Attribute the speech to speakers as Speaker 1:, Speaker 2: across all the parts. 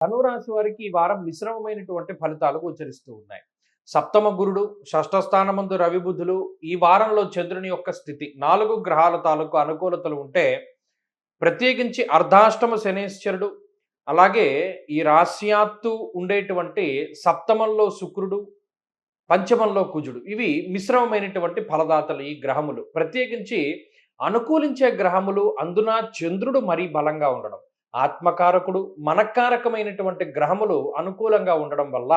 Speaker 1: ధనురాశి వారికి ఈ వారం మిశ్రమమైనటువంటి ఫలితాలు గోచరిస్తూ ఉన్నాయి. సప్తమ గురుడు, షష్ఠ స్థానమందు రవి బుధులు, ఈ వారంలో చంద్రుని యొక్క స్థితి 4 గ్రహాల తాలూకు అనుకూలతలు ఉంటే, ప్రత్యేకించి అర్ధాష్టమ శనేశ్వరుడు, అలాగే ఈ రాశ్యాత్తు ఉండేటువంటి సప్తమంలో శుక్రుడు, పంచమంలో కుజుడు, ఇవి మిశ్రమమైనటువంటి ఫలదాతలు. ఈ గ్రహములు ప్రత్యేకించి అనుకూలించే గ్రహములు, అందున చంద్రుడు మరీ బలంగా ఉండడం, ఆత్మకారకుడు, మనకారకమైనటువంటి గ్రహములు అనుకూలంగా ఉండడం వల్ల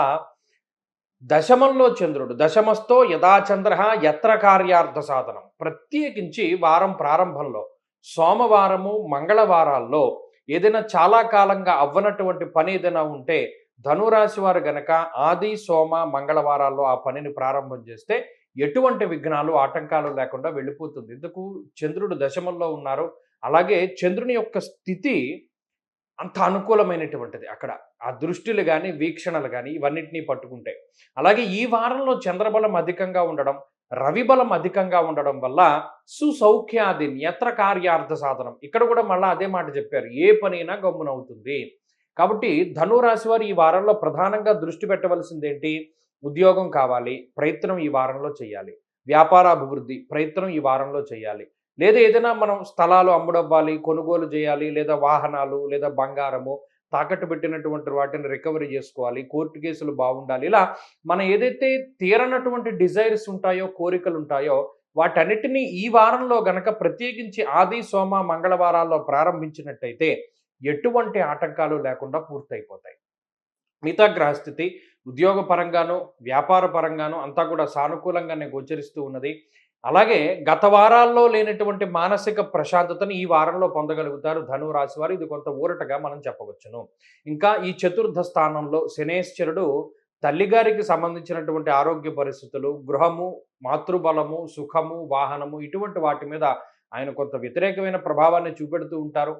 Speaker 1: దశమంలో చంద్రుడు, దశమస్థో యథాచంద్ర యత్ర కార్యార్థ సాధనం. ప్రత్యేకించి వారం ప్రారంభంలో సోమవారము, మంగళవారాల్లో ఏదైనా చాలా కాలంగా అవ్వనటువంటి పని ఏదైనా ఉంటే, ధనురాశి వారు గనక ఆది, సోమ, మంగళవారాల్లో ఆ పనిని ప్రారంభం చేస్తే ఎటువంటి విఘ్నాలు, ఆటంకాలు లేకుండా వెళ్ళిపోతుంది. ఎందుకు? చంద్రుడు దశమంలో ఉన్నారు. అలాగే చంద్రుని యొక్క స్థితి అంత అనుకూలమైనటువంటిది అక్కడ. ఆ దృష్టిలు గాని, వీక్షణలు గాని ఇవన్నిటిని పట్టుకుంటే. అలాగే ఈ వారంలో చంద్రబలం అధికంగా ఉండడం, రవి బలం అధికంగా ఉండడం వల్ల సుసౌఖ్యాది నేత్ర కార్యార్థ సాధనం. ఇక్కడ కూడా మళ్ళా అదే మాట చెప్పారు. ఏ పనైనా గమ్మునవుతుంది. కాబట్టి ధనురాశి వారు ఈ వారంలో ప్రధానంగా దృష్టి పెట్టవలసిందేంటి? ఉద్యోగం కావాలి, ప్రయత్నం ఈ వారంలో చేయాలి. వ్యాపారాభివృద్ధి ప్రయత్నం ఈ వారంలో చేయాలి. లేదా ఏదైనా మనం స్థలాలు అమ్ముడవ్వాలి, కొనుగోలు చేయాలి, లేదా వాహనాలు, లేదా బంగారము తాకట్టు పెట్టినటువంటి వాటిని రికవరీ చేసుకోవాలి, కోర్టు కేసులు బాగుండాలి. ఇలా మనం ఏదైతే తీరనటువంటి డిజైర్స్ ఉంటాయో, కోరికలు ఉంటాయో, వాటన్నిటినీ ఈ వారంలో గనక ప్రత్యేకించి ఆది, సోమ, మంగళవారాల్లో ప్రారంభించినట్టయితే ఎటువంటి ఆటంకాలు లేకుండా పూర్తయిపోతాయి. మిగతా గ్రహస్థితి ఉద్యోగ పరంగాను, వ్యాపార పరంగాను అంతా కూడా సానుకూలంగానే గోచరిస్తూ ఉన్నది. అలాగే గత వారాల్లో లేనటువంటి మానసిక ప్రశాంతతను ఈ వారంలో పొందగలుగుతారు ధను రాశి వారు. ఇది కొంత ఊరటగా మనం చెప్పవచ్చును. ఇంకా ఈ చతుర్థ స్థానంలో శనేశ్వరుడు తల్లిగారికి సంబంధించినటువంటి ఆరోగ్య పరిస్థితులు, గృహము, మాతృబలము, సుఖము, వాహనము ఇటువంటి వాటి మీద ఆయన కొంత వ్యతిరేకమైన ప్రభావాన్ని చూపెడుతూ ఉంటారు.